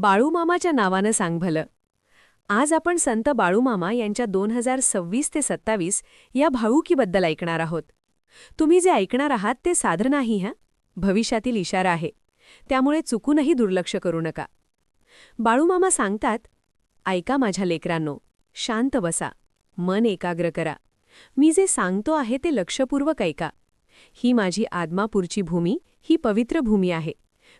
बाळूमामाच्या नावानं सांग भलं. आज आपण संत बाळूमामा यांच्या 2026 ते 27 या भावुकीबद्दल ऐकणार आहोत. तुम्ही जे ऐकणार आहात ते साधं नाही भविष्यातील इशारा आहे. त्यामुळे चुकूनही दुर्लक्ष करू नका. बाळूमामा सांगतात, ऐका माझ्या लेकरांनो, शांत बसा, मन एकाग्र करा. मी जे सांगतो आहे ते लक्षपूर्वक ऐका. ही माझी आदमापूरची भूमी, ही पवित्र भूमी आहे.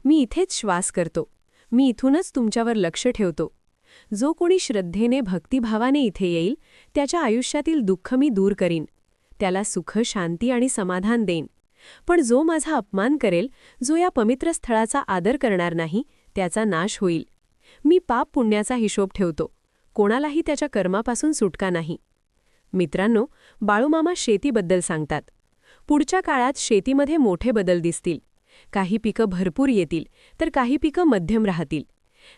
मी इथेच श्वास करतो. मी इथूनच तुमच्यावर लक्ष ठेवतो. जो कोणी श्रद्धेने भक्तिभावाने इथे येईल त्याच्या आयुष्यातील दुःख मी दूर करीन. त्याला सुख, शांती आणि समाधान देईन. पण जो माझा अपमान करेल, जो या पवित्र स्थळाचा आदर करणार नाही, त्याचा नाश होईल. मी पाप पुण्याचा हिशोब ठेवतो. कोणालाही त्याच्या कर्मापासून सुटका नाही. मित्रांनो, बाळूमामा शेतीबद्दल सांगतात. पुढच्या काळात शेतीमध्ये मोठे बदल दिसतील. काही पिकं भरपूर येतील तर काही पिकं मध्यम राहतील.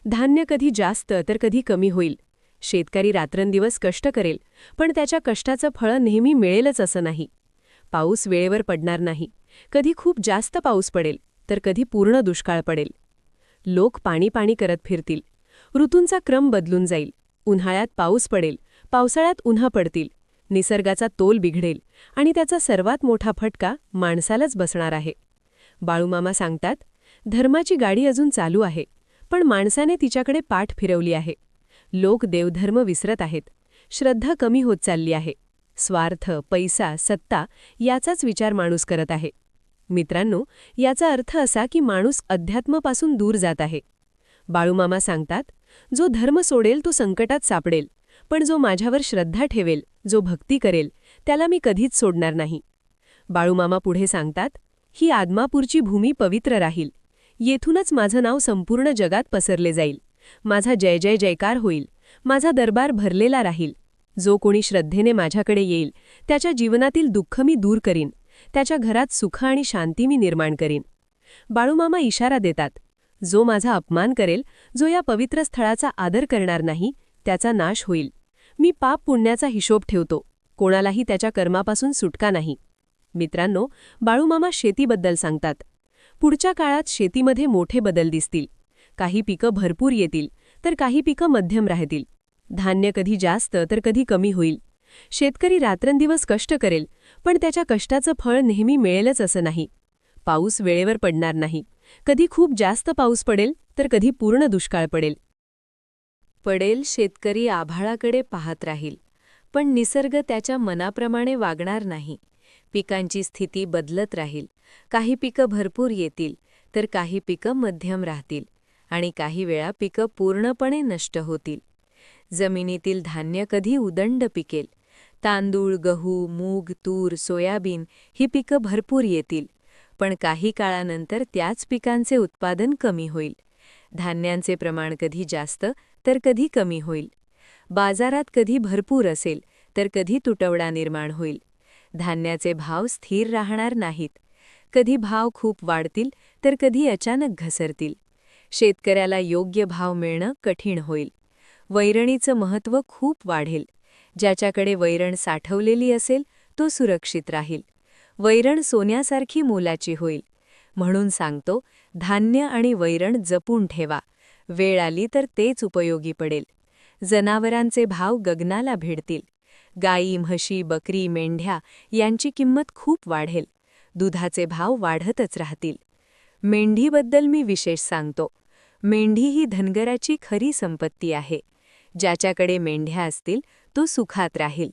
धान्य कधी जास्त तर कधी कमी होईल. शेतकरी रात्रंदिवस कष्ट करेल, पण त्याच्या कष्टाचं फळ नेहमी मिळेलच असं नाही. पाऊस वेळेवर पडणार नाही. कधी खूप जास्त पाऊस पडेल तर कधी पूर्ण दुष्काळ पडेल. लोक पाणी करत फिरतील. ऋतूंचा क्रम बदलून जाईल. उन्हाळ्यात पाऊस पडेल, पावसाळ्यात उन्हा पडतील. निसर्गाचा तोल बिघडेल आणि त्याचा सर्वात मोठा फटका माणसालाच बसणार आहे. बाळूमामा सांगतात, धर्माची गाडी अजून चालू आहे, पण माणसाने तिच्याकडे पाठ फिरवली आहे. लोक देवधर्म विसरत आहेत. श्रद्धा कमी होत चालली आहे. स्वार्थ, पैसा, सत्ता याचाच विचार माणूस करत आहे. मित्रांनो, याचा अर्थ असा की माणूस अध्यात्मापासून दूर जात आहे. बाळूमामा सांगतात, जो धर्म सोडेल तो संकटात सापडेल, पण जो माझ्यावर श्रद्धा ठेवेल, जो भक्ती करेल, त्याला मी कधीच सोडणार नाही. बाळूमामा पुढे सांगतात, ही आदमापूरची भूमी पवित्र राहील. येथूनच माझं नाव संपूर्ण जगात पसरले जाईल. माझा जय जय जयकार होईल. माझा दरबार भरलेला राहील. जो कोणी श्रद्धेने माझ्याकडे येईल त्याच्या जीवनातील दुःख मी दूर करीन. त्याच्या घरात सुख आणि शांती मी निर्माण करीन. बाळूमामा इशारा देतात, जो माझा अपमान करेल, जो या पवित्र स्थळाचा आदर करणार नाही, त्याचा नाश होईल. मी पाप पुण्याचा हिशोब ठेवतो. कोणालाही त्याच्या कर्मापासून सुटका नाही. मित्रांनो, बाळूमामा शेतीबद्दल सांगतात. पुढच्या काळात शेतीमध्ये मोठे बदल दिसतील. काही पिकं भरपूर येतील तर काही पिकं मध्यम राहतील. धान्य कधी जास्त तर कधी कमी होईल. शेतकरी रात्रंदिवस कष्ट करेल, पण त्याच्या कष्टाचं फळ नेहमी मिळेलच असं नाही. पाऊस वेळेवर पडणार नाही. कधी खूप जास्त पाऊस पडेल तर कधी पूर्ण दुष्काळ पडेल. शेतकरी आभाळाकडे पाहत राहील, पण निसर्ग त्याच्या मनाप्रमाणे वागणार नाही. पिकांची स्थिती बदलत राहील. काही पिकं भरपूर येतील तर काही पिकं मध्यम राहतील आणि काही वेळा पिकं पूर्णपणे नष्ट होतील. जमिनीतील धान्य कधी उदंड पिकेल. तांदूळ, गहू, मूग, तूर, सोयाबीन ही पिकं भरपूर येतील, पण काही काळानंतर त्याच पिकांचे उत्पादन कमी होईल. धान्यांचे प्रमाण कधी जास्त तर कधी कमी होईल. बाजारात कधी भरपूर असेल तर कधी तुटवडा निर्माण होईल. धान्याचे भाव स्थिर राहणार नाहीत. कधी भाव खूप वाढतील तर कधी अचानक घसरतील. शेतकऱ्याला योग्य भाव मिळणं कठीण होईल. वैरणीचं महत्त्व खूप वाढेल. ज्याच्याकडे वैरण साठवलेली असेल तो सुरक्षित राहील. वैरण सोन्यासारखी मोलाची होईल. म्हणून सांगतो, धान्य आणि वैरण जपून ठेवा. वेळ आली तर तेच उपयोगी पडेल. जनावरांचे भाव गगनाला भिडतील. गायी, म्हशी, बकरी, मेंढ्या यांची किंमत खूप वाढेल. दुधाचे भाव वाढतच राहतील. मेंढीबद्दल मी विशेष सांगतो. मेंढी ही धनगराची खरी संपत्ती आहे. ज्याच्याकडे मेंढ्या असतील तो सुखात राहील.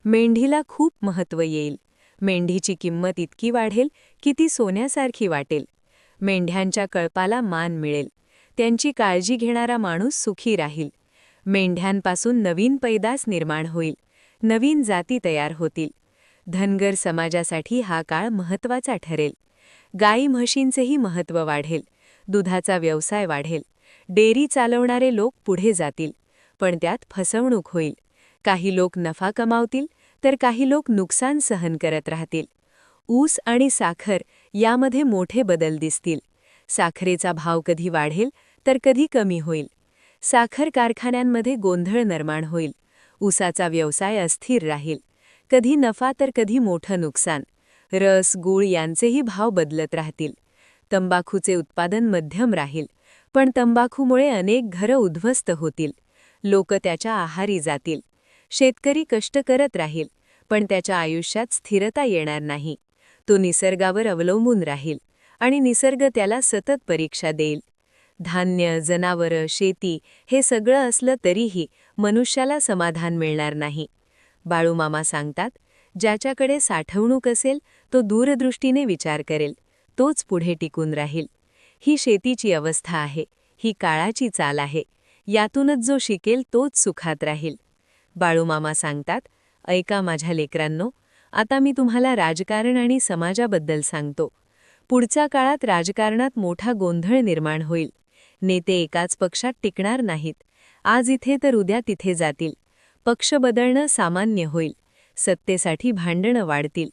मेंढीला खूप महत्त्व येईल. मेंढीची किंमत इतकी वाढेल की ती सोन्यासारखी वाटेल. मेंढ्यांच्या कळपाला मान मिळेल. त्यांची काळजी घेणारा माणूस सुखी राहील. मेंढ्यांपासून नवीन पैदास निर्माण होईल. नवीन जाती तयार होतील. धनगर समाजासाठी हा काळ महत्त्वाचा ठरेल. गाई म्हशींचेही महत्त्व वाढेल. दुधाचा व्यवसाय वाढेल. डेअरी चालवणारे लोक पुढे जातील, पण त्यात फसवणूक होईल. काही लोक नफा कमावतील तर काही लोक नुकसान सहन करत राहतील. ऊस आणि साखर यामध्ये मोठे बदल दिसतील. साखरेचा भाव कधी वाढेल तर कधी कमी होईल. साखर कारखान्यांमध्ये गोंधळ निर्माण होईल. ऊसाचा व्यवसाय अस्थिर राहील. कधी नफा तर कधी मोठं नुकसान. रस, गूळ यांचेही भाव बदलत राहतील. तंबाखूचे उत्पादन मध्यम राहील, पण तंबाखूमुळे अनेक घरं उद्ध्वस्त होतील. लोक त्याच्या आहारी जातील. शेतकरी कष्ट करत राहील, पण त्याच्या आयुष्यात स्थिरता येणार नाही. तो निसर्गावर अवलंबून राहील आणि निसर्ग त्याला सतत परीक्षा देईल. धान्य, जनावरं, शेती हे सगळं असलं तरीही मनुष्याला समाधान मिळणार नाही. बाळूमामा सांगतात, ज्याच्याकडे साठवणूक असेल तो दूरदृष्टीने विचार करेल, तोच पुढे टिकून राहील. ही शेतीची अवस्था आहे, ही काळाची चाल आहे. यातूनच जो शिकेल तोच सुखात राहील. बाळूमामा सांगतात, ऐका माझ्या लेकरांनो, आता मी तुम्हाला राजकारण आणि समाजाबद्दल सांगतो. पुढच्या काळात राजकारणात मोठा गोंधळ निर्माण होईल. नेते एकाच पक्षात टिकणार नाहीत. आज इथे तर उद्या तिथे जातील. पक्ष बदलणं सामान्य होईल. सत्तेसाठी भांडणं वाढतील.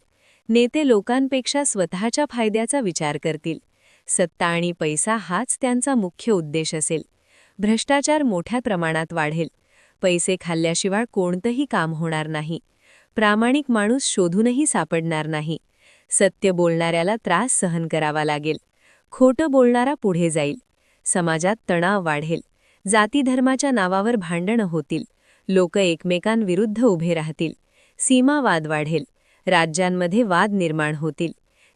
नेते लोकांपेक्षा स्वतःच्या फायद्याचा विचार करतील. सत्ता आणि पैसा हाच त्यांचा मुख्य उद्देश असेल. भ्रष्टाचार मोठ्या प्रमाणात वाढेल. पैसे खाल्ल्याशिवाय कोणतंही काम होणार नाही. प्रामाणिक माणूस शोधूनही सापडणार नाही. सत्य बोलणाऱ्याला त्रास सहन करावा लागेल. खोटं बोलणारा पुढे जाईल. समाजात तणाव वाढेल. जातीधर्माच्या नावावर भांडणं होतील. लोक एकमेकांविरुद्ध उभे राहतील. सीमावाद वाढेल. राज्यांमध्ये वाद निर्माण होतील.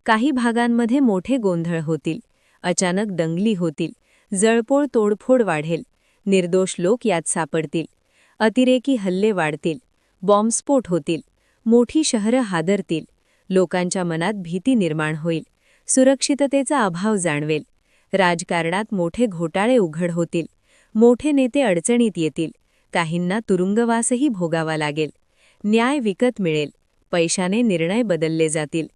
काही भागांमध्ये मोठे गोंधळ होतील. अचानक दंगली होतील. जळपोळ तोडफोड वाढेल. निर्दोष लोक यात सापडतील. अतिरेकी हल्ले वाढतील. बॉम्बस्फोट होतील. मोठी शहरं हादरतील. लोकांच्या मनात भीती निर्माण होईल. सुरक्षिततेचा अभाव जाणवेल. राजकारणात मोठे घोटाळे उघड होतील. मोठे नेते अडचणीत येतील. काहींना तुरुंगवासही भोगावा लागेल. न्याय विकत मिळेल. पैशाने निर्णय बदलले जातील.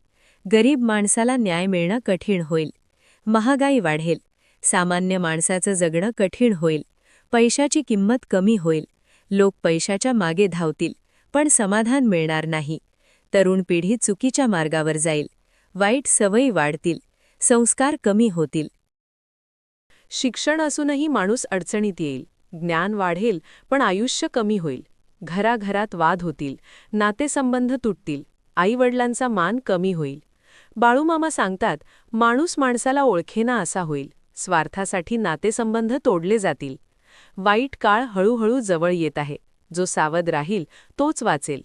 गरीब माणसाला न्याय मिळणं कठीण होईल. महागाई वाढेल. सामान्य माणसाचं जगणं कठीण होईल. पैशाची किंमत कमी होईल. लोक पैशाच्या मागे धावतील, पण समाधान मिळणार नाही. तरुण पिढी चुकीच्या मार्गावर जाईल. वाईट सवयी वाढतील. संस्कार कमी होतील. शिक्षण असूनही माणूस अडचणीत येईल. ज्ञान वाढेल, पण आयुष्य कमी होईल. घराघरात वाद होतील. नातेसंबंध तुटतील. आईवडिलांचा मान कमी होईल. बाळूमामा सांगतात, माणूस माणसाला ओळखेना असा होईल. स्वार्थासाठी नातेसंबंध तोडले जातील. वाईट काळ हळूहळू जवळ येत आहे. जो सावध राहील तोच वाचेल.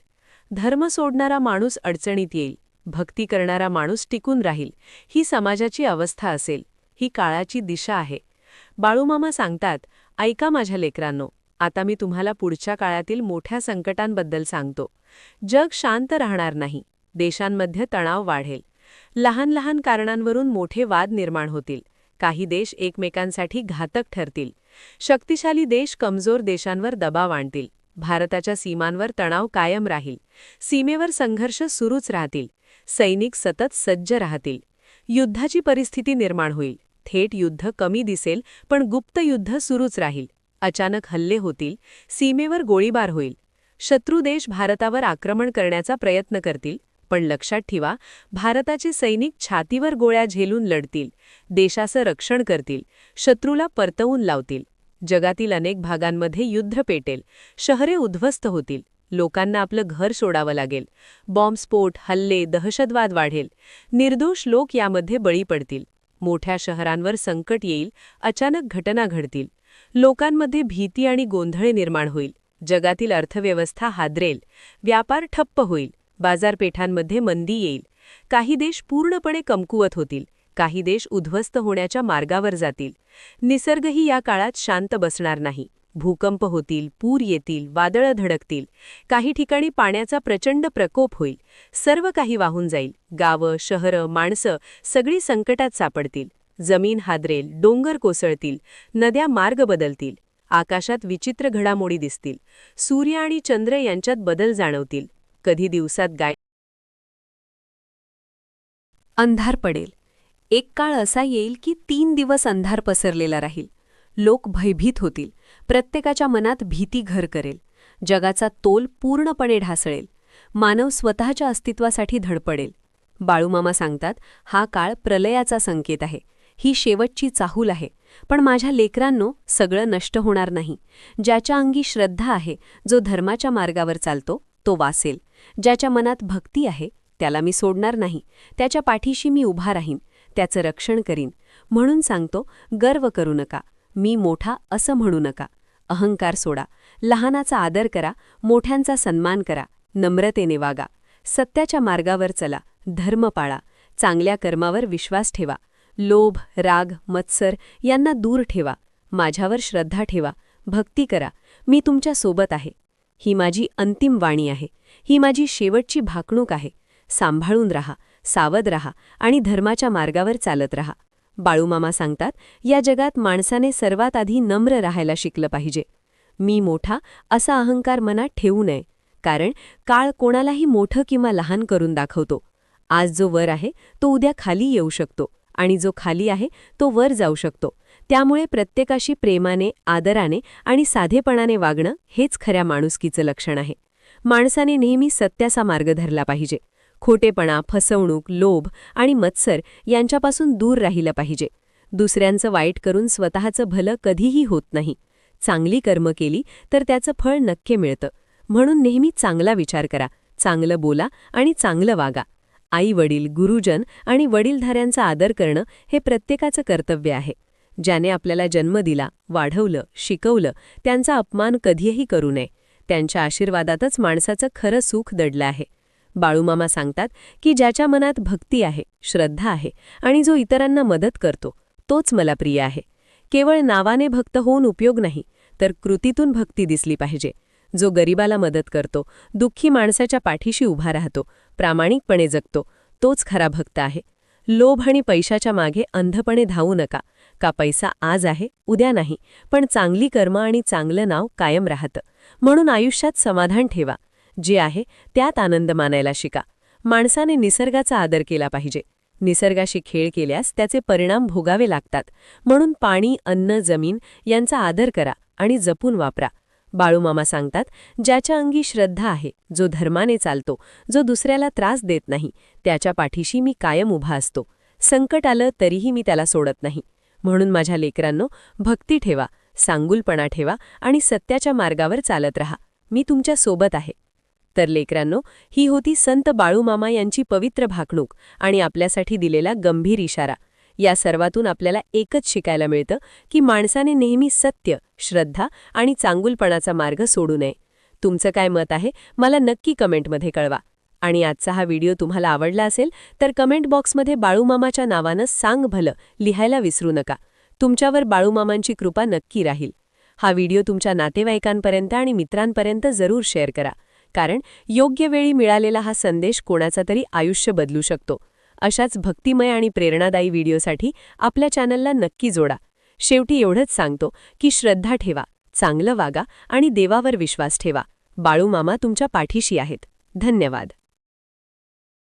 धर्म सोडणारा माणूस अडचणीत येईल. भक्ती करणारा माणूस टिकून राहील. ही समाजाची अवस्था असेल. ही काळाची दिशा आहे. बाळूमामा सांगतात, ऐका माझ्या लेकरांनो, आता मी तुम्हाला पुढच्या काळातील मोठ्या संकटांबद्दल सांगतो. जग शांत राहणार नाही. देशांमध्ये तणाव वाढेल. लहान लहान कारणांवरून मोठे वाद निर्माण होतील. काही देश एकमेकांसाठी घातक ठरतील. शक्तिशाली देश कमजोर देशांवर दबाव आणतील. भारताच्या सीमांवर तणाव कायम राहील. सीमेवर संघर्ष सुरूच राहतील. सैनिक सतत सज्ज राहतील. युद्धाची परिस्थिती निर्माण होईल. थेट युद्ध कमी दिसेल, पण गुप्त युद्ध सुरूच राहील. अचानक हल्ले होतील. सीमेवर गोळीबार होईल. शत्रू देश भारतावर आक्रमण करण्याचा प्रयत्न करतील. पण लक्षात ठेवा, भारताचे सैनिक छातीवर गोळ्या झेलून लढतील. देशाचं रक्षण करतील. शत्रूला परतवून लावतील. जगातील अनेक भागांमध्ये युद्ध पेटेल. शहरे उद्ध्वस्त होतील. लोकांना आपलं घर सोडावं लागेल. बॉम्बस्फोट, हल्ले, दहशतवाद वाढेल. निर्दोष लोक यामध्ये बळी पडतील. मोठ्या शहरांवर संकट येईल. अचानक घटना घडतील. लोकांमध्ये भीती आणि गोंधळ निर्माण होईल. जगातील अर्थव्यवस्था हादरेल. व्यापार ठप्प होईल. बाजारपेठांमध्ये मंदी येईल. काही देश पूर्णपणे कमकुवत होतील. काही देश उद्ध्वस्त होण्याच्या मार्गावर जातील. निसर्गही या काळात शांत बसणार नाही. भूकंप होतील, पूर येतील, वादळं धडकतील. काही ठिकाणी पाण्याचा प्रचंड प्रकोप होईल. सर्व काही वाहून जाईल. गावं, शहरं, माणसं सगळी संकटात सापडतील. जमीन हादरेल, डोंगर कोसळतील, नद्या मार्ग बदलतील. आकाशात विचित्र घडामोडी दिसतील. सूर्य आणि चंद्र यांच्यात बदल जाणवतील. कधी दिवसात अंधार पडेल. एक काळ असा येईल की 3 दिवस अंधार पसरलेला राहील. लोक भयभीत होतील. प्रत्येकाच्या मनात भीती घर करेल. जगाचा तोल पूर्णपणे ढासळेल. मानव स्वतःच्या अस्तित्वासाठी धडपडेल. बाळूमामा सांगतात, हा काळ प्रलयाचा संकेत आहे. ही शेवटची चाहूल आहे. पण माझ्या लेकरांनो, सगळं नष्ट होणार नाही. ज्याच्या अंगी श्रद्धा आहे, जो धर्माच्या मार्गावर चालतो, तो वासेल. ज्याच्या मनात भक्ती आहे, त्याला मी सोडणार नाही. त्याच्या पाठीशी मी उभा राहीन. त्याचं रक्षण करीन. म्हणून सांगतो, गर्व करू नका. मी मोठा असं म्हणू नका. अहंकार सोडा. लहानाचा आदर करा, मोठ्यांचा सन्मान करा, नम्रतेने वागा. सत्याच्या मार्गावर चला, धर्म पाळा, चांगल्या कर्मावर विश्वास ठेवा. लोभ, राग, मत्सर यांना दूर ठेवा. माझ्यावर श्रद्धा ठेवा, भक्ती करा. मी तुमच्या सोबत आहे. ही माझी अंतिम वाणी आहे. ही माझी शेवटची भाकणूक आहे. सांभाळून रहा, सावध रहा आणि धर्माच्या मार्गावर चालत रहा. बाळूमामा सांगतात, या जगात माणसाने सर्वात आधी नम्र राहायला शिकलं पाहिजे. मी मोठा असा अहंकार मनात ठेवू नये, कारण काळ कोणालाही मोठं किंवा लहान करून दाखवतो. आज जो वर आहे तो उद्या खाली येऊ शकतो आणि जो खाली आहे तो वर जाऊ शकतो. त्यामुळे प्रत्येकाशी प्रेमाने, आदराने आणि साधेपणाने वागणं हेच खऱ्या माणुसकीचं लक्षण आहे. माणसाने नेहमी सत्याचा मार्ग धरला पाहिजे. खोटेपणा, फसवणूक, लोभ आणि मत्सर यांच्यापासून दूर राहिलं पाहिजे. दुसऱ्यांचं वाईट करून स्वतःचं भलं कधीही होत नाही. चांगली कर्म केली तर त्याचं फळ नक्की मिळतं. म्हणून नेहमी चांगला विचार करा, चांगलं बोला आणि चांगलं वागा. आई-वडील, गुरुजन आणि वडीलधाऱ्यांचा आदर करणं हे प्रत्येकाचं कर्तव्य आहे. ज्याने आपल्याला जन्म दिला, वाढवलं, शिकवलं, त्यांचा अपमान कधीही करू नये. त्यांच्या आशीर्वादातच माणसाचं खरं सुख दडलं आहे. बाळूमामा सांगतात की ज्याच्या मनात भक्ती आहे, श्रद्धा आहे आणि जो इतरांना मदत करतो, तोच मला प्रिय आहे. केवळ नावाने भक्त होऊन उपयोग नाही, तर कृतीतून भक्ती दिसली पाहिजे. जो गरिबाला मदत करतो, दुःखी माणसाच्या पाठीशी उभा राहतो, प्रामाणिकपणे जगतो, तोच खरा भक्त आहे. लोभ आणि पैशाच्या मागे अंधपणे धावू नका. का पैसा आज आहे, उद्या नाही, पण चांगली कर्म आणि चांगलं नाव कायम राहतं. म्हणून आयुष्यात समाधान ठेवा. जे आहे त्यात आनंद मानायला शिका. माणसाने निसर्गाचा आदर केला पाहिजे. निसर्गाशी खेळ केल्यास त्याचे परिणाम भोगावे लागतात. म्हणून पाणी, अन्न, जमीन यांचा आदर करा आणि जपून वापरा. बाळूमामा सांगतात, ज्याच्या अंगी श्रद्धा आहे, जो धर्माने चालतो, जो दुसऱ्याला त्रास देत नाही, त्याच्या पाठीशी मी कायम उभा असतो. संकट आलं तरीही मी त्याला सोडत नाही. म्हणून माझ्या लेकरांनो, भक्ती ठेवा, सांगुलपणा ठेवा आणि सत्याच्या मार्गावर चालत रहा. मी तुमच्या सोबत आहे. तर लेकरांनो, ही होती संत बाळूमामा यांची पवित्र भाकणूक आणि आपल्यासाठी दिलेला गंभीर इशारा. या सर्वातून आपल्याला एकच शिकायला मिळतं की माणसाने नेहमी सत्य, श्रद्धा आणि चांगुलपणाचा मार्ग सोडू नये. तुमचं काय मत आहे मला नक्की कमेंटमध्ये कळवा. आणि आजचा हा व्हिडिओ तुम्हाला आवडला असेल तर कमेंट बॉक्समध्ये बाळूमामाच्या नावानं सांग भलं लिहायला विसरू नका. तुमच्यावर बाळूमामांची कृपा नक्की राहील. हा व्हिडिओ तुमच्या नातेवाईकांपर्यंत आणि मित्रांपर्यंत जरूर शेअर करा, कारण योग्य वेळी मिळालेला हा संदेश कोणाचा तरी आयुष्य बदलू शकतो. अशाच भक्तिमय आणि प्रेरणादायी व्हिडिओसाठी आपल्या चॅनलला नक्की जोडा. शेवटी एवढंच सांगतो की श्रद्धा ठेवा, चांगलं वागा आणि देवावर विश्वास ठेवा. बाळूमामा तुमच्या पाठीशी आहेत. धन्यवाद.